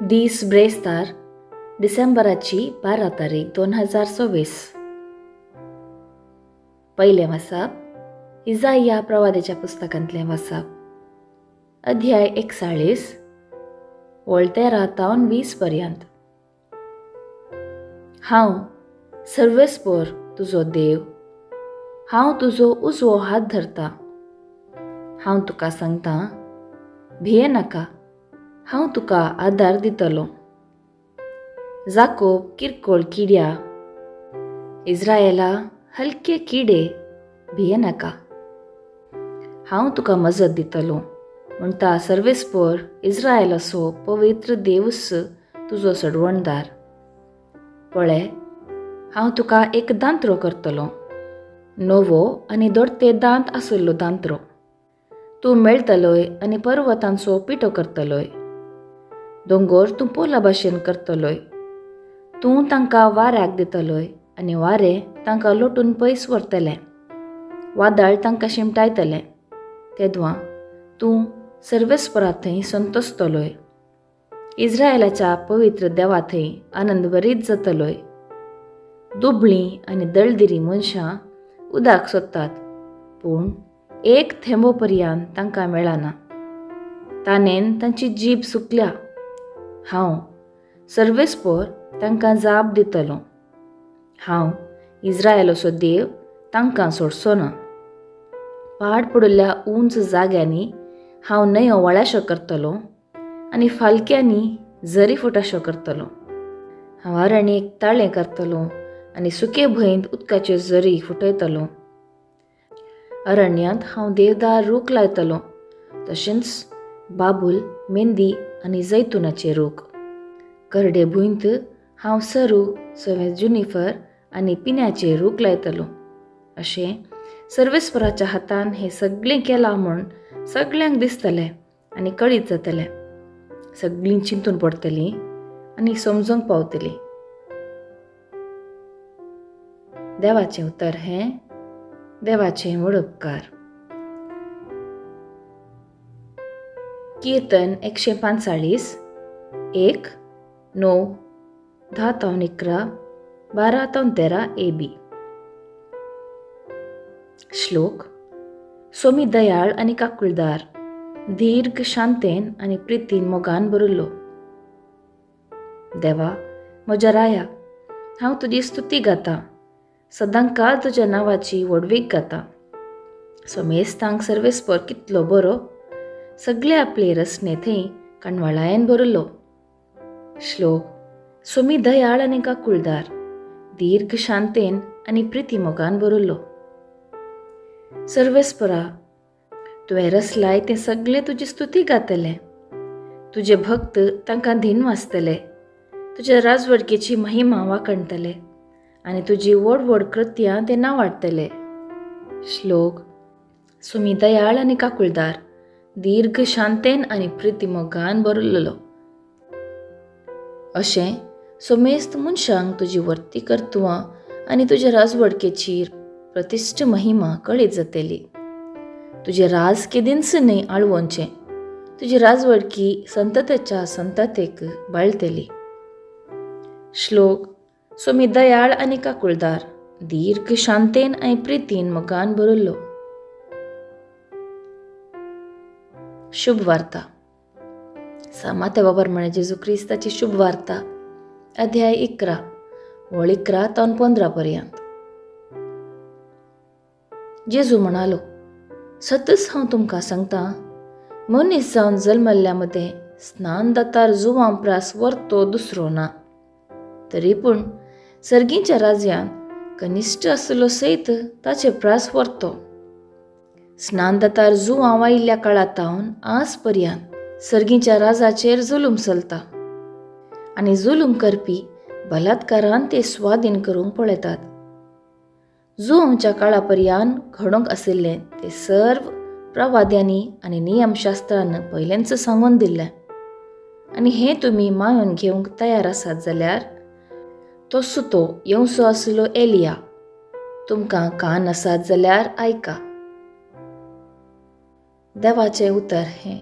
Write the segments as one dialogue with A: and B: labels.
A: दीस ब्रेस्तार डिसेंबराची 12 तारीख 2024. पहिले वाचप इजाया प्रवादीच्या पुस्तकांतले वाचप. अध्याय 41 13 ते 20 पर्यंत. हांव सर्वेस्पर तुजो देव, हांव तुजो उजवो हात धरता. हांव तुका सांगता, भिये नाका, हांव तुका आदार दितलो. जाकोब किरकोळ किड्या, इस्रायेला हलके किडे, भिये नाका, हांव तुका मजत दितलो. म्हणटा सर्वेस्पर इस्रायेलाचो पवित्र देवूच तुजो सडवणदार. पळय, हांव तुका एक दांत्रो करतलो, नवो आनी दोडते दांत आशिल्लो दांत्रो. तूं मेळटलोय आनी पर्वतांचो पिठो करतलोय. दोंगर तूं पोला भाशेन करतलोय. तूं तांकां वाऱ्याक दितलोय आनी वारें तांकां लोटून पयस व्हरतलें. वादळ तांकां शिमटायतलें. तेदवां तूं सर्वेस्परा थंय संतोसतलोय. इस्रायेलाच्या पवित्र देवा थंय आनंद भरीत जातलोय. दुबळीं आनी दळदिरी मनशां उदक सोदतात, पूण एक थेंबो पर्यंत तांकां मेळना. ताणेन तांची जीब सुकल्या. हांव सर्वेस्पर तांकां जाप दितलो. हांव इस्रायेलाचो देव तांकां सोडचो ना. पाड पडिल्ल्या उंच जाग्यांनी हांव न्हंयो वळाश्यो करतलो आनी फालक्यांनी झरी फुटाश्यो करतलो. हांव अरणीक ताळें करतलो आनी सुके भंयत उदकाच्यो झरी फुटयतलो. अरण्यांत हांव देवदार रूख लायतलो, तशेंच बाबूल, मेंदी आनी जैतुनाचे रूख. करडे भुंयत हांव सरू, सवें जुनिफर आनी पिन्याचे रूख लायतलो. अशें सर्वेस्पराच्या हातान हें सगळें केलां म्हूण सगळ्यांक दिसतलें आनी कळीत जातलें. सगळीं चिंतून पडटलीं आनी समजूंक पावतलीं. देवाचें उतर हें देवाचे व्हड उपकार. कीर्तन 145 1 9 10 ते 11 12 ते 13 AB. श्लोक. सोमी दयाळ आनी काकुळदार, दीर्घ शांतेन आनी प्रितीन मोगान बरिल्लो. देवा म्हज्या राया, हांव तुजी स्तुती गाता. सदांकाळ तुज्या नांवाची व्हडवीक गाता. सोमेस्तांक सर्वेस्पर कितलो बरो, सगळे आपले रचने थंय कणवळायेन बरिल्लो. श्लोक. सोमी दयाळ आनी काकुळदार, दीर्घ शांतेन आनी प्रिती मोगान बरिल्लो. सर्वेस्परा, तुवें रचलाय तें सगळें तुजी स्तुती गातले. तुजे भक्त तांकां धीन वाचतले. तुज्या राजवडकेची महिमा वाखणतले आनी तुजी व्हड व्हड कृत्यां ते नांवाडटले. श्लोक. सोमी दयाळ आनी काकुळदार, दीर्घ शांतेन आनी प्रिती मोगान बरिल्लो. अशें सोमेस्त मनशांक तुजी वर्ती कर्तुवां आनी तुज्या राजवडकेची प्रतिश्ठ महिमा कळीत जातली. तुजें राज केदींच न्हय आळवोवचें. तुजी राजवडकी संततेच्या संततेक बाळटली. श्लोक. सोमी दयाळ आनी काकुळदार, दीर्घ शांतेन आनी प्रितीन मोगान बरिल्लो. शुभ वार्ता. सामाते बाबरमणे जेजू क्रिस्ताची शुभ वार्ता. अध्याय 11 11 ते 15 पर्यंत. जेजू म्हणालो, सतच हांव तुमकां सांगता, मनीस जावन जल्मल्ल्या मदें स्नान दातार जुवां प्रास व्हरतो दुसरो ना. तरी पूण सर्गीच्या राज्यांत कनिश्ट आसलो सयत ताचे प्रास व्हरतो. स्नानदातार जुवां वायिल्ल्या काळातावन आज पर्यंत सर्गीच्या राजाचेर जुलूम चलता आनी जुलूम करपी बलात्कारान ते स्वाधीन करूंक पळयतात. जुवांच्या काळा पर्यंत घडोवंक आशिल्लें ते सर्व प्रवाद्यांनी आनी नियमशास्त्रान पयलेंच सांगून दिल्लें. आनी हें तुमी मागून घेवंक तयार आसात जाल्यार तसो तो येवचो आशिल्लो एलिया. तुमकां कान आसात जाल्यार आयका. देवाचें उतर हें.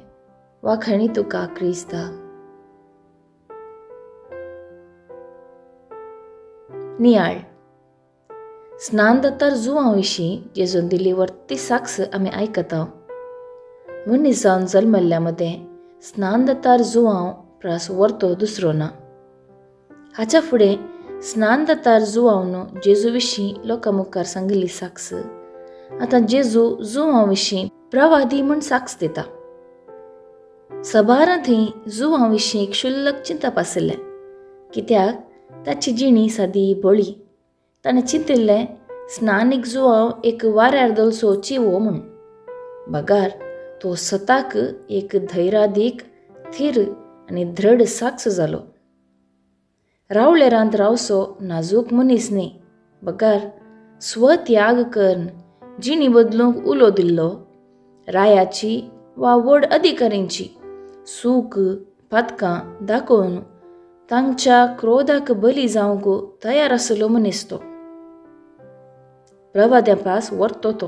A: वाखणी तुका क्रिस्ता. नियाळ. स्नानदत्तार जुवां विशीं जेजून दिली वर्ती साक्ष आमी आयकता. मनीस जावन जल्मल्ल्या मदें स्नानदत्तार जुवांव प्रास वर्तो दुसरो ना. हाच्या फुडें स्नानदत्तार जुवांवन जेजू विशीं लोकां मुखार सांगिल्ली साक्ष आतां जेजू जुवां विशीं प्रवादी म्हूण साक्ष दिता. सबारां थंय जुवां विशीं एक क्षुल्लक चिंतप आशिल्लें, कित्याक ताची जिणी सादी बळी. ताणें चिंतिल्लें स्नानीक जुवांव एक वाऱ्यार दलसो चिवो म्हूण. बगार तो स्वताक एक धैर्यादीक थीर आनी दृढ साक्ष जालो. रावळेरांत रावसो नाजूक मनीस न्ही, बगार स्वत्याग करून जिणी बदलूंक उलो दिल्लो, रायाची वा व्हड अधिकारींची सूख पथकां दाखोवन तांच्या क्रोधाक बली जावंक तयार आसलो मनीस तो. प्रवाद्या प्रास वर्तो तो.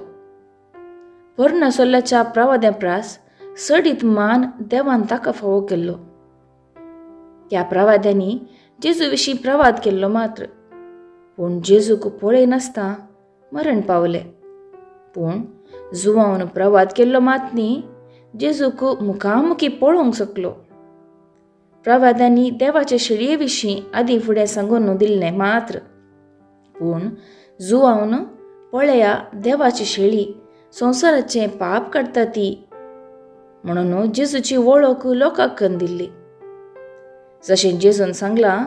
A: पोरनासोल्ल्याच्या प्रवाद्या प्रास सडीत मान देवान ताका फावो केल्लो. त्या प्रवाद्यांनी जेजू विशीं प्रवाद केल्लो मात्र, पूण जेजूक पळय नासता मरण पावलें. पूण जुवांवन प्रवाद केल्लो मात न्ही, जेजूक मुखामुखी पळोवंक शकलो. प्रवाद्यांनी देवाचे शेळये विशीं आदीं फुडें सांगून दिल्लें मात्र, पूण जुवांवन पळया देवाची शेळी संवसाराचें पाप काडटा ती म्हणून जेजूची वळख लोकांक करून दिल्ली. जशें जेजून सांगलां,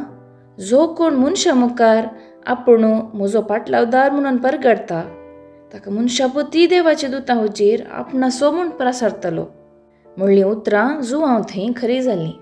A: जो कोण मनशा मुखार आपूण म्हजो पाटलावदार म्हणून परगडटा ताका मनशापुती देवाच्या दुतां हुजीर आपणा सो म्हूण प्रसारतलो. म्हणलीं उतरां जुवांव थंय खरी जालीं.